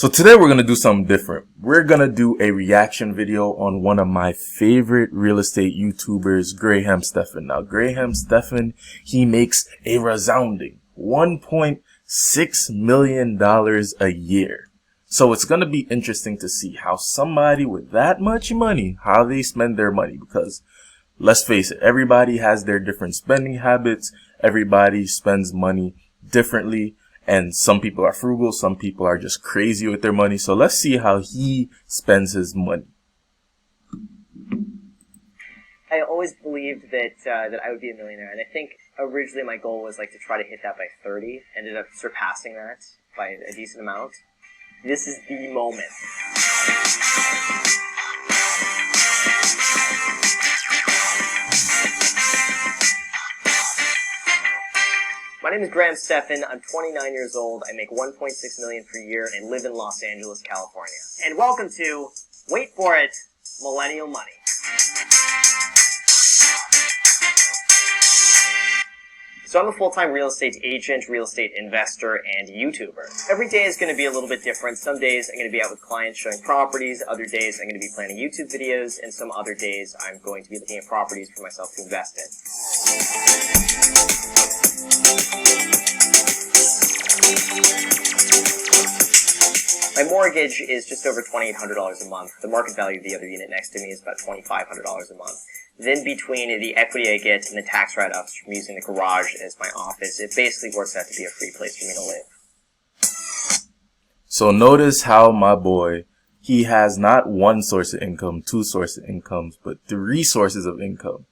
So today we're going to do something different. We're going to do a reaction video on one of my favorite real estate YouTubers, Stephan. Now, Stephan, he makes a resounding $1.6 million a year. So it's going to be interesting to see how somebody with that much money, how they spend their money. Because let's face it, everybody has their different spending habits. Everybody spends money differently. And some people are frugal, some people are just crazy with their money. So let's see how he spends his money. I always believed that I would be a millionaire, and I think originally my goal was like to try to hit that by 30. Ended up surpassing that by a decent amount. This is the moment. My name is Stephan. I'm 29 years old. I make $1.6 million per year and I live in Los Angeles, California. And welcome to, wait for it, Millennial Money. So I'm a full-time real estate agent, real estate investor, and YouTuber. Every day is going to be a little bit different. Some days I'm going to be out with clients showing properties. Other days I'm going to be planning YouTube videos. And some other days I'm going to be looking at properties for myself to invest in. My mortgage is just over $2,800 a month. The market value of the other unit next to me is about $2,500 a month. Then between the equity I get and the tax write-offs from using the garage as my office, it basically works out to be a free place for me to live. So notice how my boy, he has not one source of income, two sources of incomes, but three sources of income.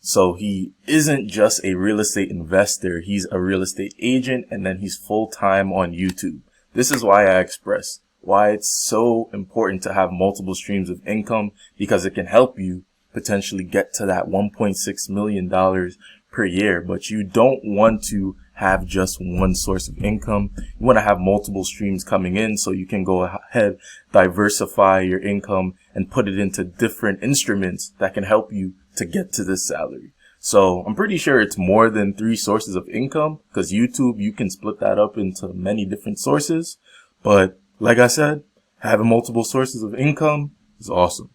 So he isn't just a real estate investor, he's a real estate agent, and then he's full-time on YouTube. This is why I express why it's so important to have multiple streams of income, because it can help you potentially get to that $1.6 million per year. But you don't want to have just one source of income. You want to have multiple streams coming in so you can go ahead, diversify your income and put it into different instruments that can help you to get to this salary. So I'm pretty sure it's more than three sources of income, because YouTube, you can split that up into many different sources. But like I said, having multiple sources of income is awesome.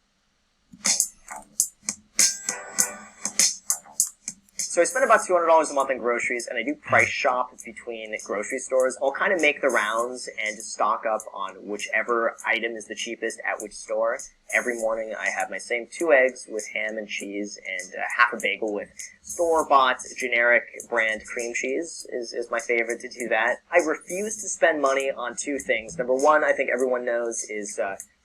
So I spend about $200 a month on groceries, and I do price shop between grocery stores. I'll kind of make the rounds and just stock up on whichever item is the cheapest at which store. Every morning I have my same 2 eggs with ham and cheese and half a bagel with store-bought generic brand cream cheese is my favorite to do that. I refuse to spend money on 2 things. Number one, I think everyone knows, is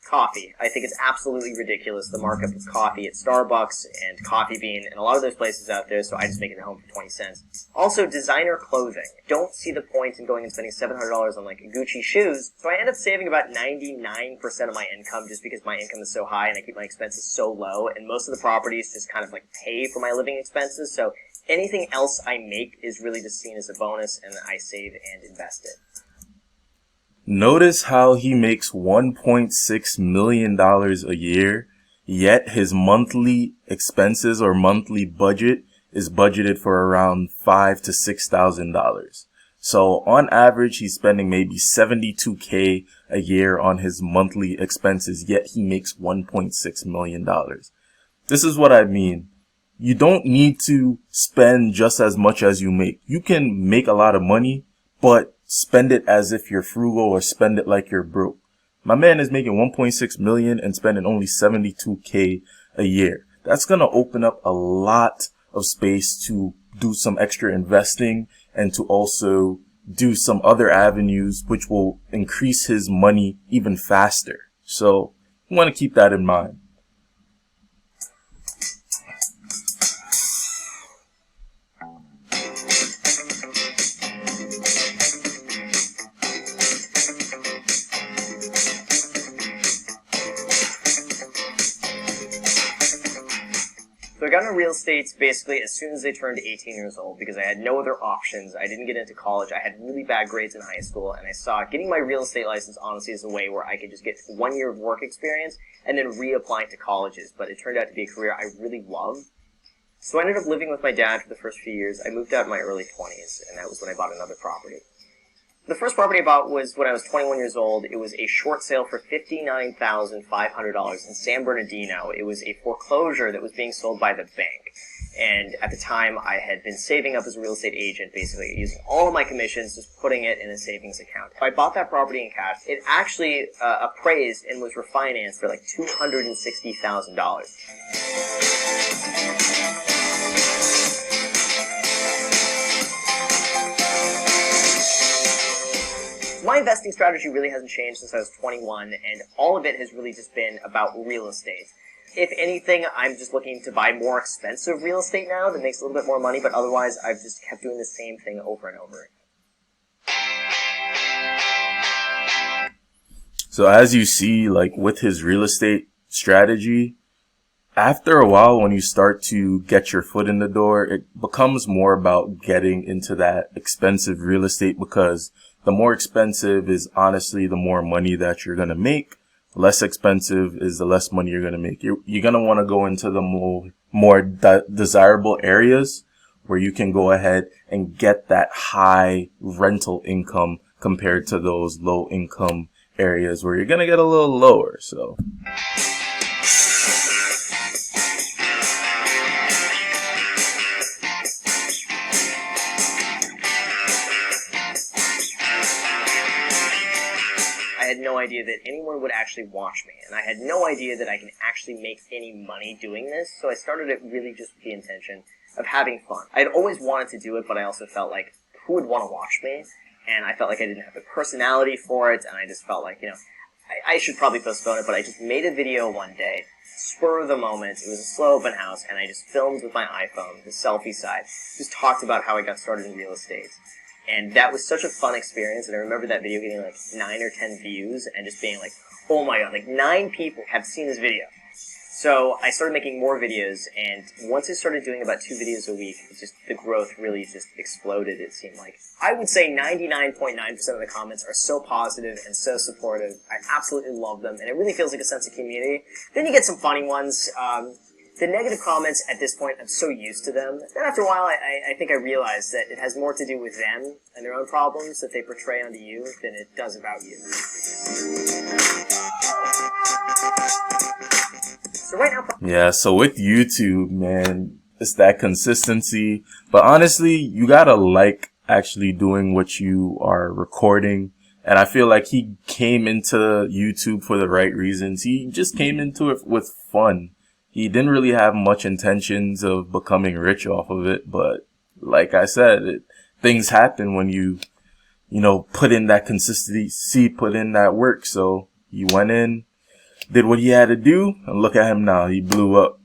coffee. I think it's absolutely ridiculous, the markup of coffee at Starbucks and Coffee Bean and a lot of those places out there, so I just make it at home for 20 cents. Also, designer clothing. Don't see the point in going and spending $700 on like Gucci shoes, so I end up saving about 99% of my income just because my income is so high and I keep my expenses so low, and most of the properties just kind of like pay for my living expenses, so anything else I make is really just seen as a bonus, and I save and invest it. Notice how he makes $1.6 million a year, yet his monthly expenses or monthly budget is budgeted for around $5,000 to $6,000. So on average, he's spending maybe $72K a year on his monthly expenses, yet he makes $1.6 million. This is what I mean. You don't need to spend just as much as you make. You can make a lot of money, but spend it as if you're frugal or spend it like you're broke. My man is making $1.6 million and spending only $72K a year. That's going to open up a lot of space to do some extra investing and to also do some other avenues which will increase his money even faster. So you want to keep that in mind. So I got into real estate basically as soon as I turned 18 years old because I had no other options. I didn't get into college. I had really bad grades in high school, and I saw getting my real estate license honestly as a way where I could just get 1 year of work experience and then reapply to colleges. But it turned out to be a career I really loved. So I ended up living with my dad for the first few years. I moved out in my early 20s, and that was when I bought another property. The first property I bought was when I was 21 years old. It was a short sale for $59,500 in San Bernardino. It was a foreclosure that was being sold by the bank. And at the time, I had been saving up as a real estate agent, basically using all of my commissions, just putting it in a savings account. I bought that property in cash. It actually appraised and was refinanced for like $260,000. My investing strategy really hasn't changed since I was 21, and all of it has really just been about real estate. If anything, I'm just looking to buy more expensive real estate now that makes a little bit more money, but otherwise I've just kept doing the same thing over and over. So as you see, like with his real estate strategy, after a while, when you start to get your foot in the door, it becomes more about getting into that expensive real estate, because the more expensive is honestly the more money that you're going to make. Less expensive is the less money you're going to make. You're going to want to go into the more desirable areas where you can go ahead and get that high rental income compared to those low income areas where you're going to get a little lower. So I had no idea that anyone would actually watch me, and I had no idea that I can actually make any money doing this, so I started it really just with the intention of having fun. I had always wanted to do it, but I also felt like, who would want to watch me? And I felt like I didn't have the personality for it, and I just felt like, I should probably postpone it, but I just made a video one day, spur of the moment. It was a slow open house, and I just filmed with my iPhone, the selfie side, just talked about how I got started in real estate. And that was such a fun experience, and I remember that video getting like 9 or 10 views, and just being like, oh my god, like 9 people have seen this video. So I started making more videos, and once I started doing about 2 videos a week, the growth really just exploded, it seemed like. I would say 99.9% of the comments are so positive and so supportive. I absolutely love them, and it really feels like a sense of community. Then you get some funny ones. The negative comments, at this point, I'm so used to them. Then after a while, I think I realized that it has more to do with them and their own problems that they portray onto you than it does about you. So right now... yeah, so with YouTube, man, it's that consistency. But honestly, you gotta like actually doing what you are recording. And I feel like he came into YouTube for the right reasons. He just came into it with fun. He didn't really have much intentions of becoming rich off of it, but like I said, things happen when you put in that consistency, put in that work. So he went in, did what he had to do, and look at him now. He blew up.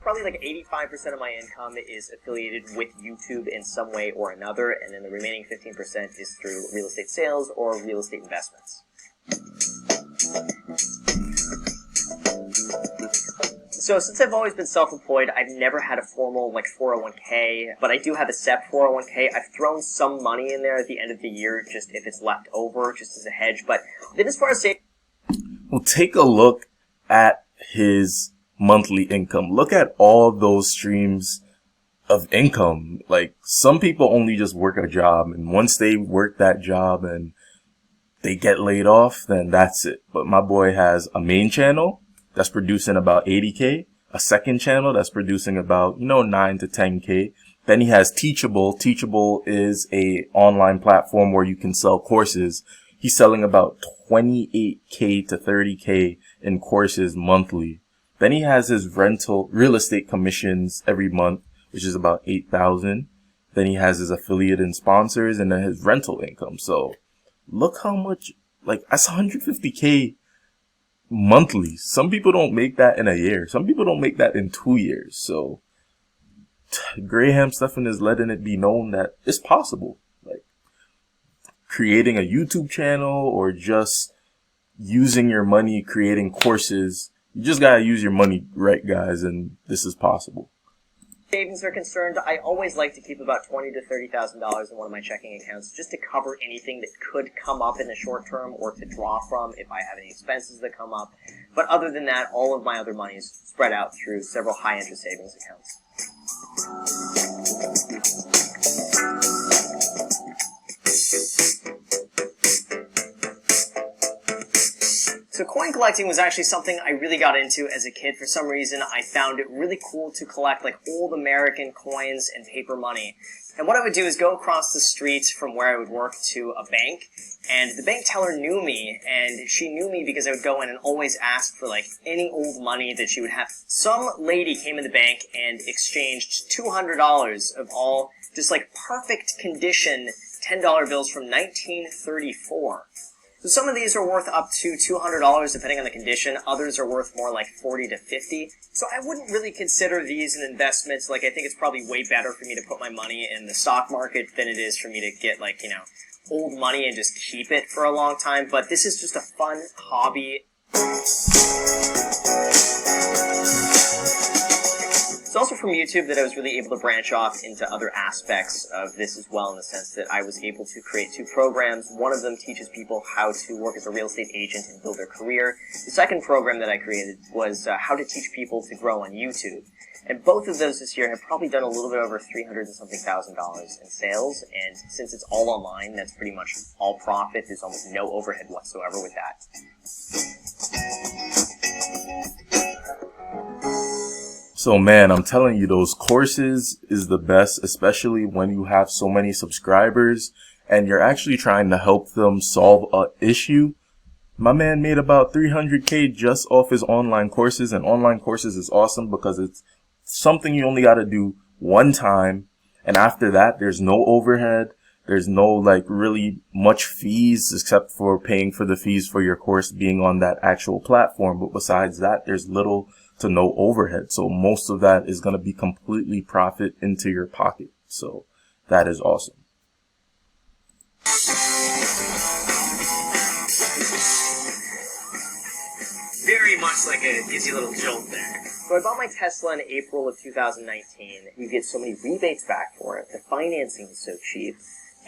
Probably like 85% of my income is affiliated with YouTube in some way or another, and then the remaining 15% is through real estate sales or real estate investments. So since I've always been self-employed, I've never had a formal 401k, but I do have a SEP 401k. I've thrown some money in there at the end of the year, just if it's left over, just as a hedge. But then as far as well, take a look at his monthly income. Look at all those streams of income. Like, some people only just work a job, and once they work that job and they get laid off, then that's it. But my boy has a main channel that's producing about 80K, a second channel that's producing about, 9 to 10K. Then he has Teachable. Teachable is a online platform where you can sell courses. He's selling about 28K to 30K in courses monthly. Then he has his real estate commissions every month, which is about 8,000. Then he has his affiliate and sponsors, and then his rental income. So look how much, that's 150K monthly. Some people don't make that in a year. Some people don't make that in 2 years. So Stephan is letting it be known that it's possible. Like, creating a YouTube channel or just using your money, creating courses. You just gotta use your money right, guys, and this is possible. Savings are concerned, I always like to keep about $20,000 to $30,000 in one of my checking accounts just to cover anything that could come up in the short term or to draw from if I have any expenses that come up. But other than that, all of my other money is spread out through several high-interest savings accounts. Coin collecting was actually something I really got into as a kid. For some reason, I found it really cool to collect like old American coins and paper money. And what I would do is go across the street from where I would work to a bank, and the bank teller knew me, and she knew me because I would go in and always ask for like any old money that she would have. Some lady came in the bank and exchanged $200 of all just like perfect condition $10 bills from 1934. So some of these are worth up to $200 depending on the condition. Others are worth more like $40 to $50. So I wouldn't really consider these an investment. Like, I think it's probably way better for me to put my money in the stock market than it is for me to get like, you know, old money and just keep it for a long time. But this is just a fun hobby. It's also from YouTube that I was really able to branch off into other aspects of this as well, in the sense that I was able to create 2 programs. One of them teaches people how to work as a real estate agent and build their career. The second program that I created was how to teach people to grow on YouTube. And both of those this year have probably done a little bit over $300 and something thousand in sales. And since it's all online, that's pretty much all profit. There's almost no overhead whatsoever with that. So man, I'm telling you, those courses is the best, especially when you have so many subscribers and you're actually trying to help them solve a issue. My man made about 300K just off his online courses, and online courses is awesome because it's something you only got to do one time. And after that, there's no overhead. There's no like really much fees except for paying for the fees for your course being on that actual platform. But besides that, there's little to no overhead. So most of that is going to be completely profit into your pocket. So that is awesome. Very much like it gives you a little jolt there. So I bought my Tesla in April of 2019. You get so many rebates back for it. The financing is so cheap.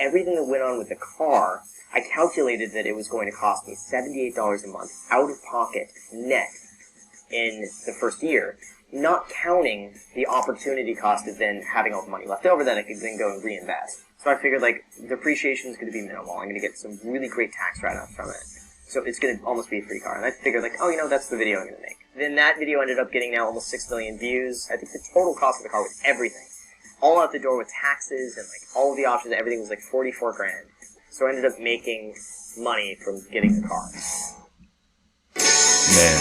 Everything that went on with the car, I calculated that it was going to cost me $78 a month out of pocket net in the first year, not counting the opportunity cost of then having all the money left over that I could then go and reinvest. So I figured like depreciation is going to be minimal. I'm going to get some really great tax write-offs from it. So it's going to almost be a free car. And I figured like, oh, you know, that's the video I'm going to make. Then that video ended up getting now almost 6 million views. I think the total cost of the car with everything, all out the door with taxes and like all of the options, everything was like 44 grand. So I ended up making money from getting the car. Man.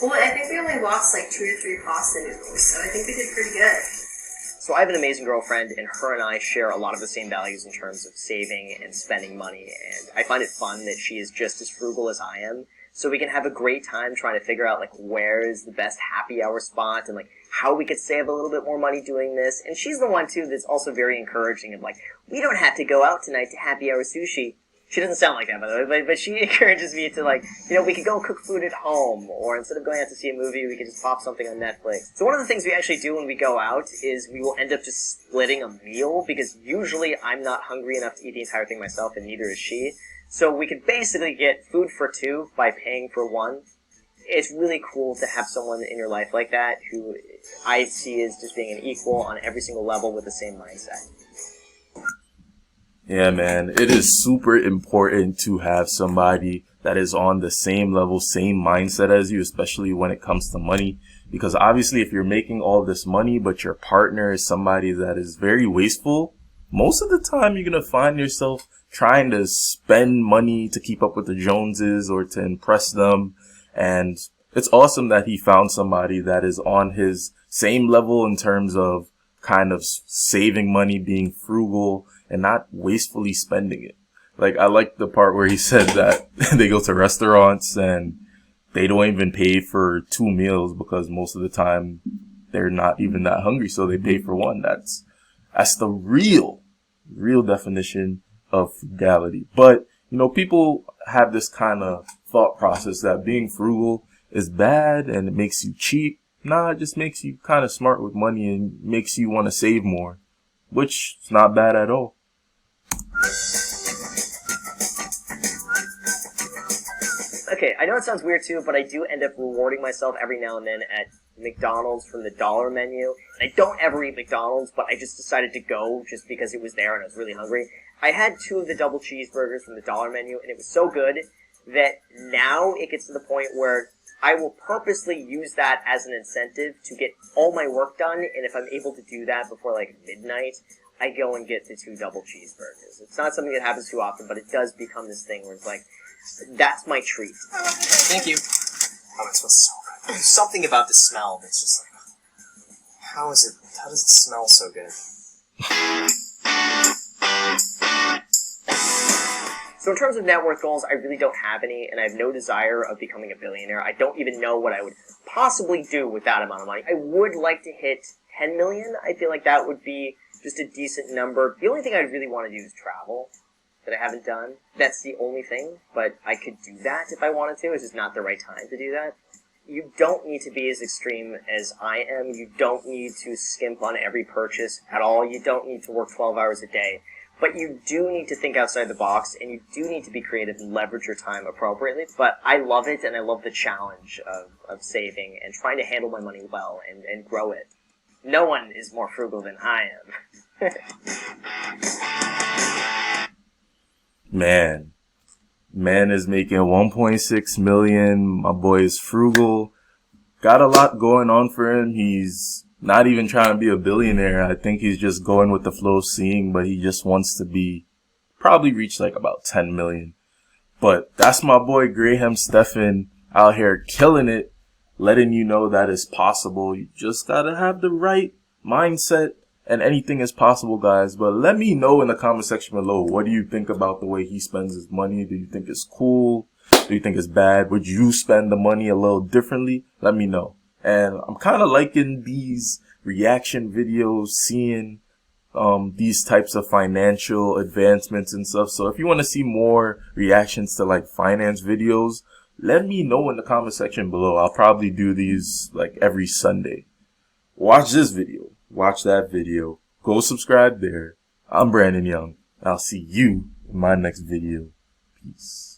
Well, I think we only lost like 2 or 3 pasta noodles, so I think we did pretty good. So I have an amazing girlfriend, and her and I share a lot of the same values in terms of saving and spending money, and I find it fun that she is just as frugal as I am, so we can have a great time trying to figure out like where is the best happy hour spot and like how we could save a little bit more money doing this. And she's the one too that's also very encouraging of like, we don't have to go out tonight to happy hour sushi. She doesn't sound like that, by the way, but she encourages me to, like, you know, we could go cook food at home, or instead of going out to see a movie, we could just pop something on Netflix. So one of the things we actually do when we go out is we will end up just splitting a meal, because usually I'm not hungry enough to eat the entire thing myself, and neither is she. So we could basically get food for 2 by paying for 1. It's really cool to have someone in your life like that, who I see as just being an equal on every single level with the same mindset. Yeah, man, it is super important to have somebody that is on the same level, same mindset as you, especially when it comes to money. Because obviously, if you're making all this money, but your partner is somebody that is very wasteful, most of the time you're going to find yourself trying to spend money to keep up with the Joneses or to impress them. And it's awesome that he found somebody that is on his same level in terms of kind of saving money, being frugal, and not wastefully spending it. Like, I like the part where he said that they go to restaurants and they don't even pay for 2 meals because most of the time they're not even that hungry, so they pay for 1. That's the real definition of frugality. But, you know, people have this kind of thought process that being frugal is bad and it makes you cheap. Nah, it just makes you kind of smart with money and makes you want to save more, which is not bad at all. I okay, I know it sounds weird too, but I do end up rewarding myself every now and then at McDonald's from the dollar menu. I don't ever eat McDonald's, but I just decided to go just because it was there and I was really hungry. I had 2 of the double cheeseburgers from the dollar menu, and it was so good that now it gets to the point where I will purposely use that as an incentive to get all my work done, and if I'm able to do that before like midnight, I go and get the 2 double cheeseburgers. It's not something that happens too often, but it does become this thing where it's like, that's my treat. Thank you. Oh, it smells so good. There's something about the smell that's just like, how does it smell so good? So in terms of net worth goals, I really don't have any, and I have no desire of becoming a billionaire. I don't even know what I would possibly do with that amount of money. I would like to hit 10 million. I feel like that would be just a decent number. The only thing I really want to do is travel, that I haven't done. That's the only thing, but I could do that if I wanted to. It's just not the right time to do that. You don't need to be as extreme as I am. You don't need to skimp on every purchase at all. You don't need to work 12 hours a day. But you do need to think outside the box, and you do need to be creative and leverage your time appropriately. But I love it, and I love the challenge of saving and trying to handle my money well and grow it. No one is more frugal than I am. Man is making 1.6 million. My boy is frugal. Got a lot going on for him. He's not even trying to be a billionaire. I think he's just going with the flow, seeing, but he just wants to probably reach like about 10 million. But that's my boy Graham Stephan out here killing it, letting you know that it's possible. You just gotta have the right mindset, and anything is possible, guys. But let me know in the comment section below, what do you think about the way he spends his money? Do you think it's cool? Do you think it's bad? Would you spend the money a little differently? Let me know. And I'm kind of liking these reaction videos, seeing these types of financial advancements and stuff. So if you want to see more reactions to like finance videos, let me know in the comment section below. I'll probably do these like every Sunday. Watch this video. Watch that video. Go subscribe there. I'm Brandon Young. I'll see you in my next video. Peace.